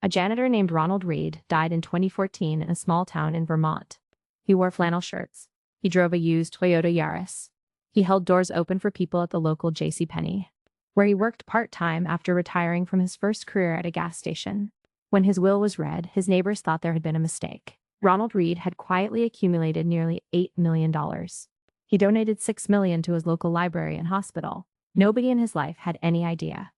A janitor named Ronald Reed died in 2014 in a small town in Vermont. He wore flannel shirts. He drove a used Toyota Yaris. He held doors open for people at the local JCPenney, where he worked part-time after retiring from his first career at a gas station. When his will was read, his neighbors thought there had been a mistake. Ronald Reed had quietly accumulated nearly $8 million. He donated $6 million to his local library and hospital. Nobody in his life had any idea.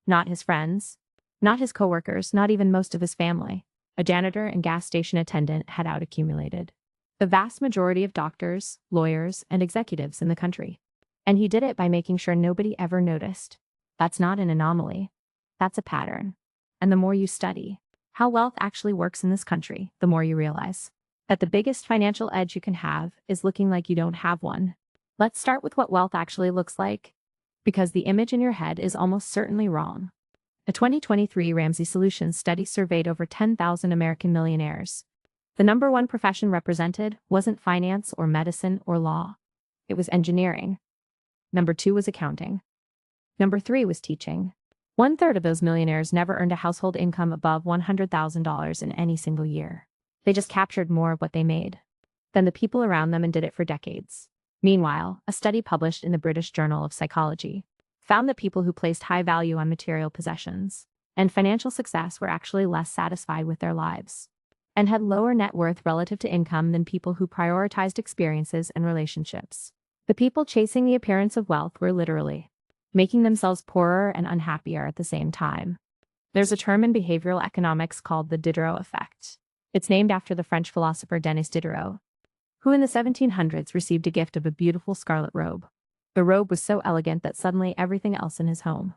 Not his friends, not his coworkers, not even most of his family. A janitor and gas station attendant had out-accumulated the vast majority of doctors, lawyers, and executives in the country. And he did it by making sure nobody ever noticed. That's not an anomaly. That's a pattern. And the more you study how wealth actually works in this country, the more you realize that the biggest financial edge you can have is looking like you don't have one. Let's start with what wealth actually looks like, because the image in your head is almost certainly wrong. A 2023 Ramsey Solutions study surveyed over 10,000 American millionaires. The number one profession represented wasn't finance or medicine or law. It was engineering. Number two was accounting. Number three was teaching. 1/3 of those millionaires never earned a household income above $100,000 in any single year. They just captured more of what they made than the people around them and did it for decades. Meanwhile, a study published in the British Journal of Psychology found that people who placed high value on material possessions and financial success were actually less satisfied with their lives and had lower net worth relative to income than people who prioritized experiences and relationships. The people chasing the appearance of wealth were literally making themselves poorer and unhappier at the same time. There's a term in behavioral economics called the Diderot effect. It's named after the French philosopher Denis Diderot, who in the 1700s received a gift of a beautiful scarlet robe. The robe was so elegant that suddenly everything else in his home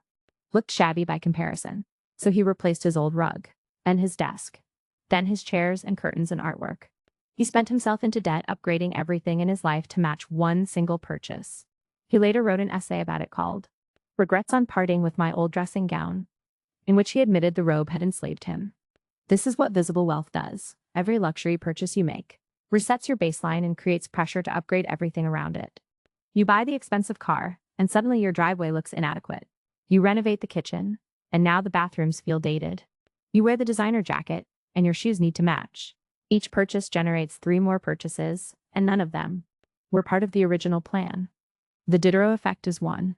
looked shabby by comparison. So he replaced his old rug and his desk, then his chairs and curtains and artwork. He spent himself into debt, upgrading everything in his life to match one single purchase. He later wrote an essay about it called Regrets on Parting with My Old Dressing Gown, in which he admitted the robe had enslaved him. This is what visible wealth does. Every luxury purchase you make resets your baseline and creates pressure to upgrade everything around it. You buy the expensive car, and suddenly your driveway looks inadequate. You renovate the kitchen, and now the bathrooms feel dated. You wear the designer jacket, and your shoes need to match. Each purchase generates 3 more purchases, and none of them were part of the original plan. The Diderot effect is one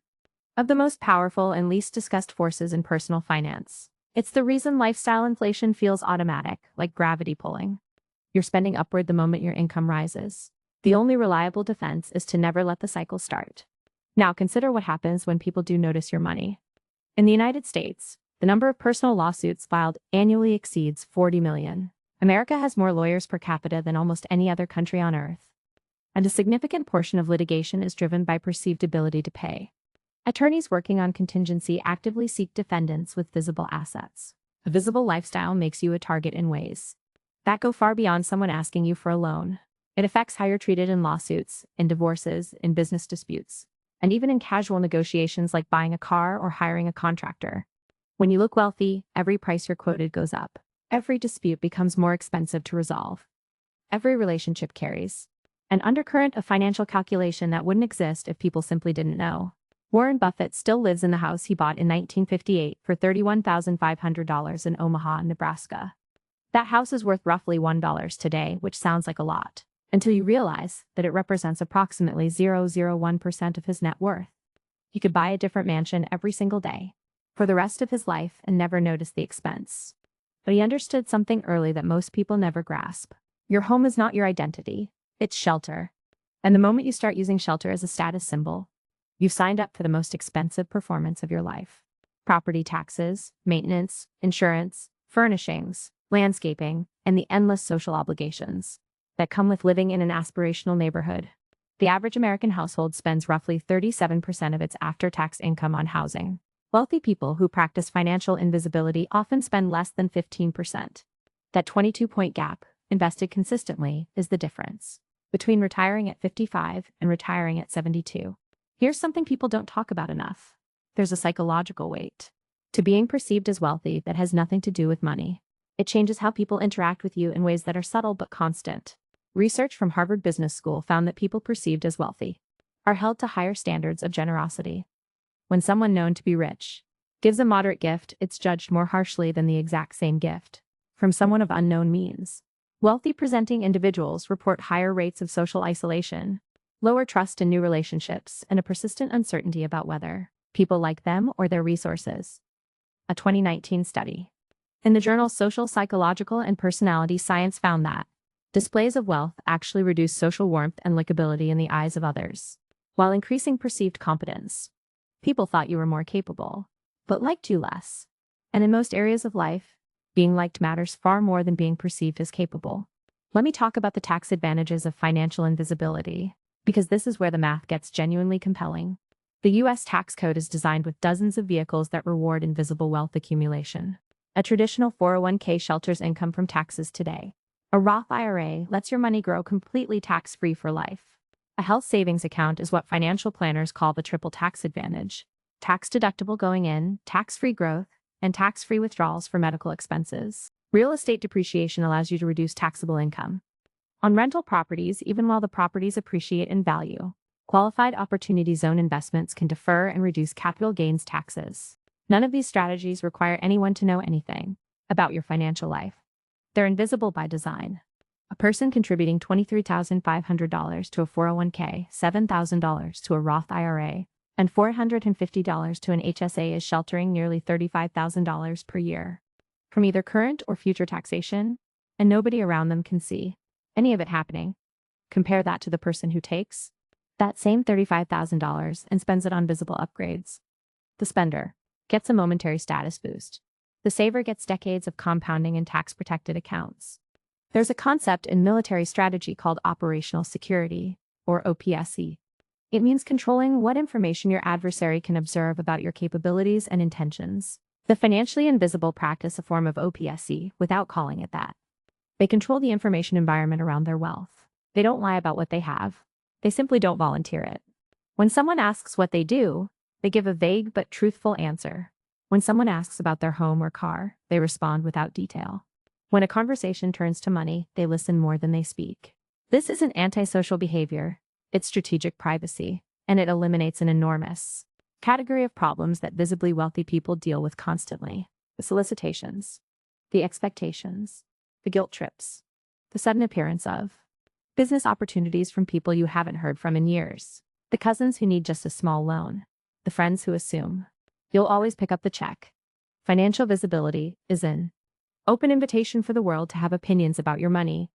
of the most powerful and least discussed forces in personal finance. It's the reason lifestyle inflation feels automatic, like gravity pulling. You're spending upward the moment your income rises. The only reliable defense is to never let the cycle start. Now consider what happens when people do notice your money. In the United States, the number of personal lawsuits filed annually exceeds 40 million. America has more lawyers per capita than almost any other country on earth. And a significant portion of litigation is driven by perceived ability to pay. Attorneys working on contingency actively seek defendants with visible assets. A visible lifestyle makes you a target in ways that go far beyond someone asking you for a loan. It affects how you're treated in lawsuits, in divorces, in business disputes, and even in casual negotiations like buying a car or hiring a contractor. When you look wealthy, every price you're quoted goes up. Every dispute becomes more expensive to resolve. Every relationship carries an undercurrent of financial calculation that wouldn't exist if people simply didn't know. Warren Buffett still lives in the house he bought in 1958 for $31,500 in Omaha, Nebraska. That house is worth roughly $1 today, which sounds like a lot, until you realize that it represents approximately 0.001% of his net worth. He could buy a different mansion every single day for the rest of his life and never notice the expense. But he understood something early that most people never grasp. Your home is not your identity, it's shelter. And the moment you start using shelter as a status symbol, you've signed up for the most expensive performance of your life. Property taxes, maintenance, insurance, furnishings, landscaping, and the endless social obligations that come with living in an aspirational neighborhood. The average American household spends roughly 37% of its after-tax income on housing. Wealthy people who practice financial invisibility often spend less than 15%. That 22-point gap, invested consistently, is the difference between retiring at 55 and retiring at 72. Here's something people don't talk about enough. There's a psychological weight to being perceived as wealthy that has nothing to do with money. It changes how people interact with you in ways that are subtle but constant. Research from Harvard Business School found that people perceived as wealthy are held to higher standards of generosity. When someone known to be rich Gives a moderate gift, it's judged more harshly than the exact same gift from someone of unknown means. Wealthy presenting individuals report higher rates of social isolation, lower trust in new relationships, and a persistent uncertainty about whether people like them or their resources. A 2019 study in the journal Social Psychological and Personality Science found that displays of wealth actually reduce social warmth and likability in the eyes of others, while increasing perceived competence. People thought you were more capable, but liked you less. And in most areas of life, being liked matters far more than being perceived as capable. Let me talk about the tax advantages of financial invisibility, because this is where the math gets genuinely compelling. The U.S. tax code is designed with dozens of vehicles that reward invisible wealth accumulation. A traditional 401k shelters income from taxes today. A Roth IRA lets your money grow completely tax-free for life. A health savings account is what financial planners call the triple tax advantage. Tax-deductible going in, tax-free growth, and tax-free withdrawals for medical expenses. Real estate depreciation allows you to reduce taxable income on rental properties even while the properties appreciate in value. Qualified Opportunity Zone investments can defer and reduce capital gains taxes. None of these strategies require anyone to know anything about your financial life. They're invisible by design. A person contributing $23,500 to a 401k, $7,000 to a Roth IRA, and $450 to an HSA is sheltering nearly $35,000 per year from either current or future taxation, and nobody around them can see any of it happening. Compare that to the person who takes that same $35,000 and spends it on visible upgrades. The spender gets a momentary status boost. The saver gets decades of compounding in tax-protected accounts. There's a concept in military strategy called operational security, or OPSE. It means controlling what information your adversary can observe about your capabilities and intentions. The financially invisible practice a form of OPSE without calling it that. They control the information environment around their wealth. They don't lie about what they have. They simply don't volunteer it. When someone asks what they do, they give a vague but truthful answer. When someone asks about their home or car, they respond without detail. When a conversation turns to money, they listen more than they speak. This isn't antisocial behavior. It's strategic privacy, and it eliminates an enormous category of problems that visibly wealthy people deal with constantly. The solicitations, the expectations, the guilt trips, the sudden appearance of business opportunities from people you haven't heard from in years, the cousins who need just a small loan, the friends who assume you'll always pick up the check. Financial visibility is an open invitation for the world to have opinions about your money,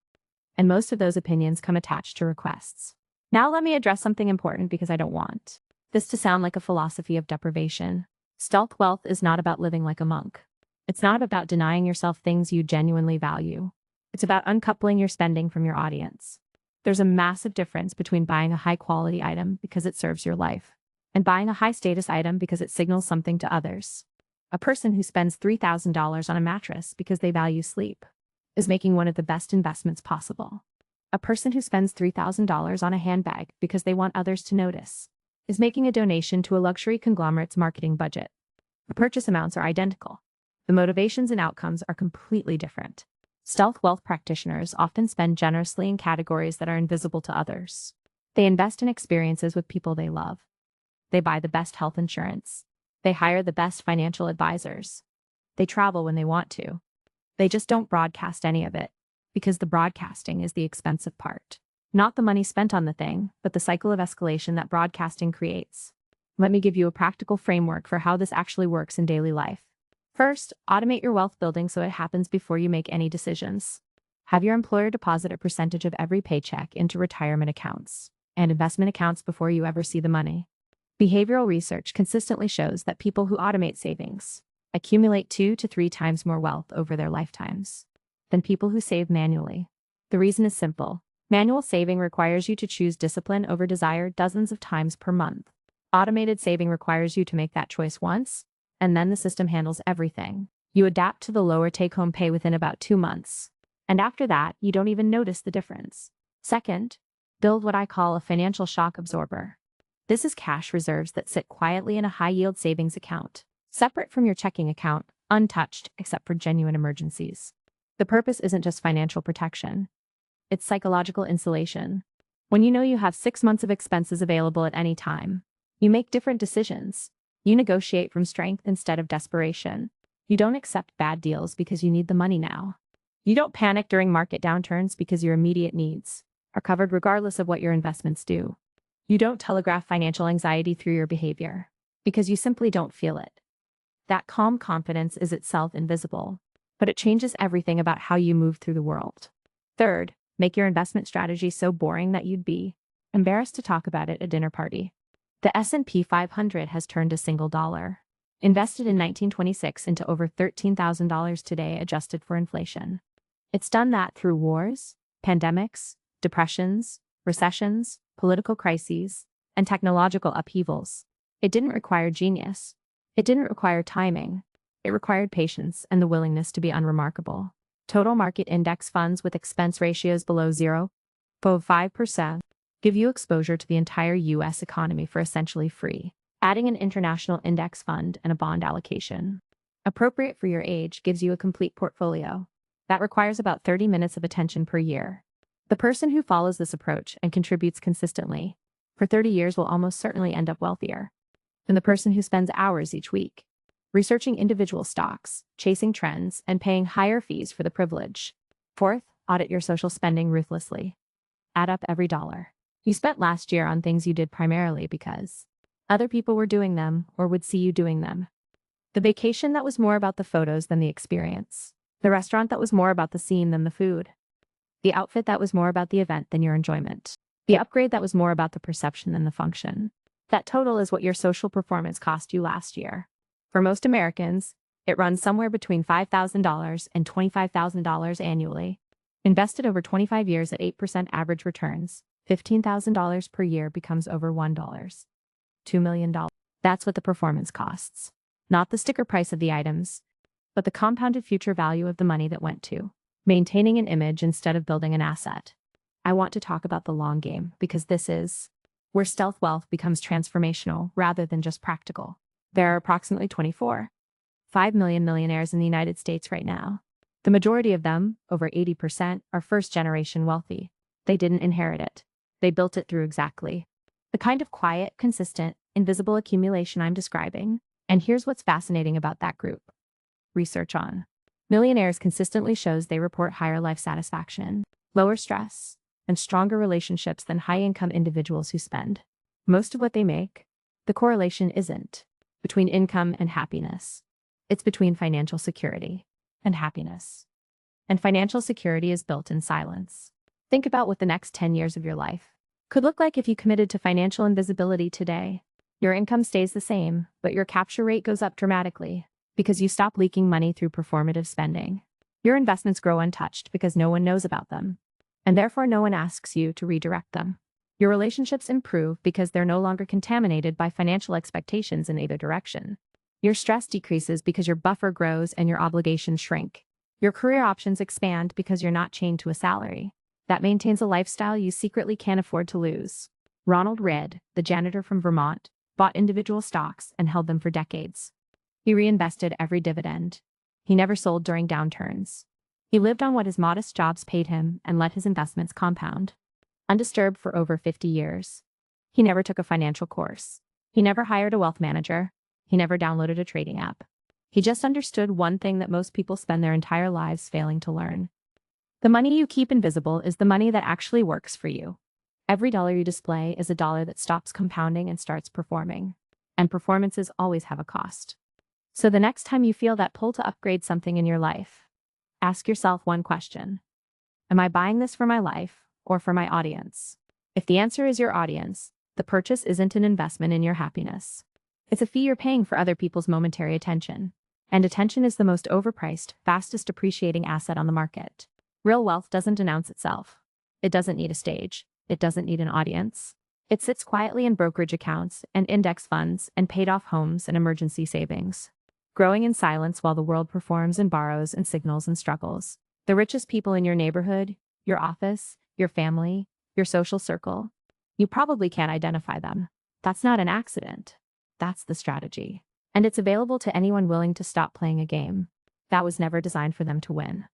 and most of those opinions come attached to requests. Now let me address something important because I don't want this to sound like a philosophy of deprivation. Stealth wealth is not about living like a monk. It's not about denying yourself things you genuinely value. It's about uncoupling your spending from your audience. There's a massive difference between buying a high-quality item because it serves your life and buying a high-status item because it signals something to others. A person who spends $3,000 on a mattress because they value sleep is making one of the best investments possible. A person who spends $3,000 on a handbag because they want others to notice is making a donation to a luxury conglomerate's marketing budget. The purchase amounts are identical. The motivations and outcomes are completely different. Stealth wealth practitioners often spend generously in categories that are invisible to others. They invest in experiences with people they love. They buy the best health insurance. They hire the best financial advisors. They travel when they want to. They just don't broadcast any of it, because the broadcasting is the expensive part. Not the money spent on the thing, but the cycle of escalation that broadcasting creates. Let me give you a practical framework for how this actually works in daily life. First, automate your wealth building so it happens before you make any decisions. Have your employer deposit a percentage of every paycheck into retirement accounts and investment accounts before you ever see the money. Behavioral research consistently shows that people who automate savings accumulate 2 to 3 times more wealth over their lifetimes than people who save manually. The reason is simple. Manual saving requires you to choose discipline over desire dozens of times per month. Automated saving requires you to make that choice once, and then the system handles everything. You adapt to the lower take-home pay within about 2 months. And after that, you don't even notice the difference. Second, build what I call a financial shock absorber. This is cash reserves that sit quietly in a high-yield savings account, separate from your checking account, untouched except for genuine emergencies. The purpose isn't just financial protection. It's psychological insulation. When you know you have 6 months of expenses available at any time, you make different decisions. You negotiate from strength instead of desperation. You don't accept bad deals because you need the money now. You don't panic during market downturns because your immediate needs are covered regardless of what your investments do. You don't telegraph financial anxiety through your behavior because you simply don't feel it. That calm confidence is itself invisible, but it changes everything about how you move through the world. Third, make your investment strategy so boring that you'd be embarrassed to talk about it at a dinner party. The S&P 500 has turned a single dollar, invested in 1926, into over $13,000 today adjusted for inflation. It's done that through wars, pandemics, depressions, recessions, political crises, and technological upheavals. It didn't require genius. It didn't require timing. It required patience and the willingness to be unremarkable. Total market index funds with expense ratios below 0.5% give you exposure to the entire U.S. economy for essentially free. Adding an international index fund and a bond allocation, appropriate for your age, gives you a complete portfolio. That requires about 30 minutes of attention per year. The person who follows this approach and contributes consistently for 30 years will almost certainly end up wealthier than the person who spends hours each week researching individual stocks, chasing trends, and paying higher fees for the privilege. Fourth, audit your social spending ruthlessly. Add up every dollar you spent last year on things you did primarily because other people were doing them or would see you doing them. The vacation that was more about the photos than the experience. The restaurant that was more about the scene than the food. The outfit that was more about the event than your enjoyment. The upgrade that was more about the perception than the function. That total is what your social performance cost you last year. For most Americans, it runs somewhere between $5,000 and $25,000 annually. Invested over 25 years at 8% average returns, $15,000 per year becomes over $2 million. That's what the performance costs. Not the sticker price of the items, but the compounded future value of the money that went to maintaining an image instead of building an asset. I want to talk about the long game because this is where stealth wealth becomes transformational rather than just practical. There are approximately 24.5 million millionaires in the United States right now. The majority of them, over 80%, are first-generation wealthy. They didn't inherit it. They built it through exactly the kind of quiet, consistent, invisible accumulation I'm describing. And here's what's fascinating about that group. Research on millionaires consistently shows they report higher life satisfaction, lower stress, and stronger relationships than high-income individuals who spend most of what they make. The correlation isn't between income and happiness. It's between financial security and happiness. And financial security is built in silence. Think about what the next 10 years of your life could look like if you committed to financial invisibility today. Your income stays the same, but your capture rate goes up dramatically because you stop leaking money through performative spending. Your investments grow untouched because no one knows about them, and therefore no one asks you to redirect them. Your relationships improve because they're no longer contaminated by financial expectations in either direction. Your stress decreases because your buffer grows and your obligations shrink. Your career options expand because you're not chained to a salary that maintains a lifestyle you secretly can't afford to lose. Ronald Reed, the janitor from Vermont, bought individual stocks and held them for decades. He reinvested every dividend. He never sold during downturns. He lived on what his modest jobs paid him and let his investments compound. Undisturbed for over 50 years. He never took a financial course. He never hired a wealth manager. He never downloaded a trading app. He just understood one thing that most people spend their entire lives failing to learn. The money you keep invisible is the money that actually works for you. Every dollar you display is a dollar that stops compounding and starts performing. And performances always have a cost. So the next time you feel that pull to upgrade something in your life, ask yourself one question. Am I buying this for my life or for my audience? If the answer is your audience, the purchase isn't an investment in your happiness. It's a fee you're paying for other people's momentary attention. And attention is the most overpriced, fastest appreciating asset on the market. Real wealth doesn't announce itself. It doesn't need a stage. It doesn't need an audience. It sits quietly in brokerage accounts and index funds and paid-off homes and emergency savings, growing in silence while the world performs and borrows and signals and struggles. The richest people in your neighborhood, your office, your family, your social circle, you probably can't identify them. That's not an accident. That's the strategy. And it's available to anyone willing to stop playing a game that was never designed for them to win.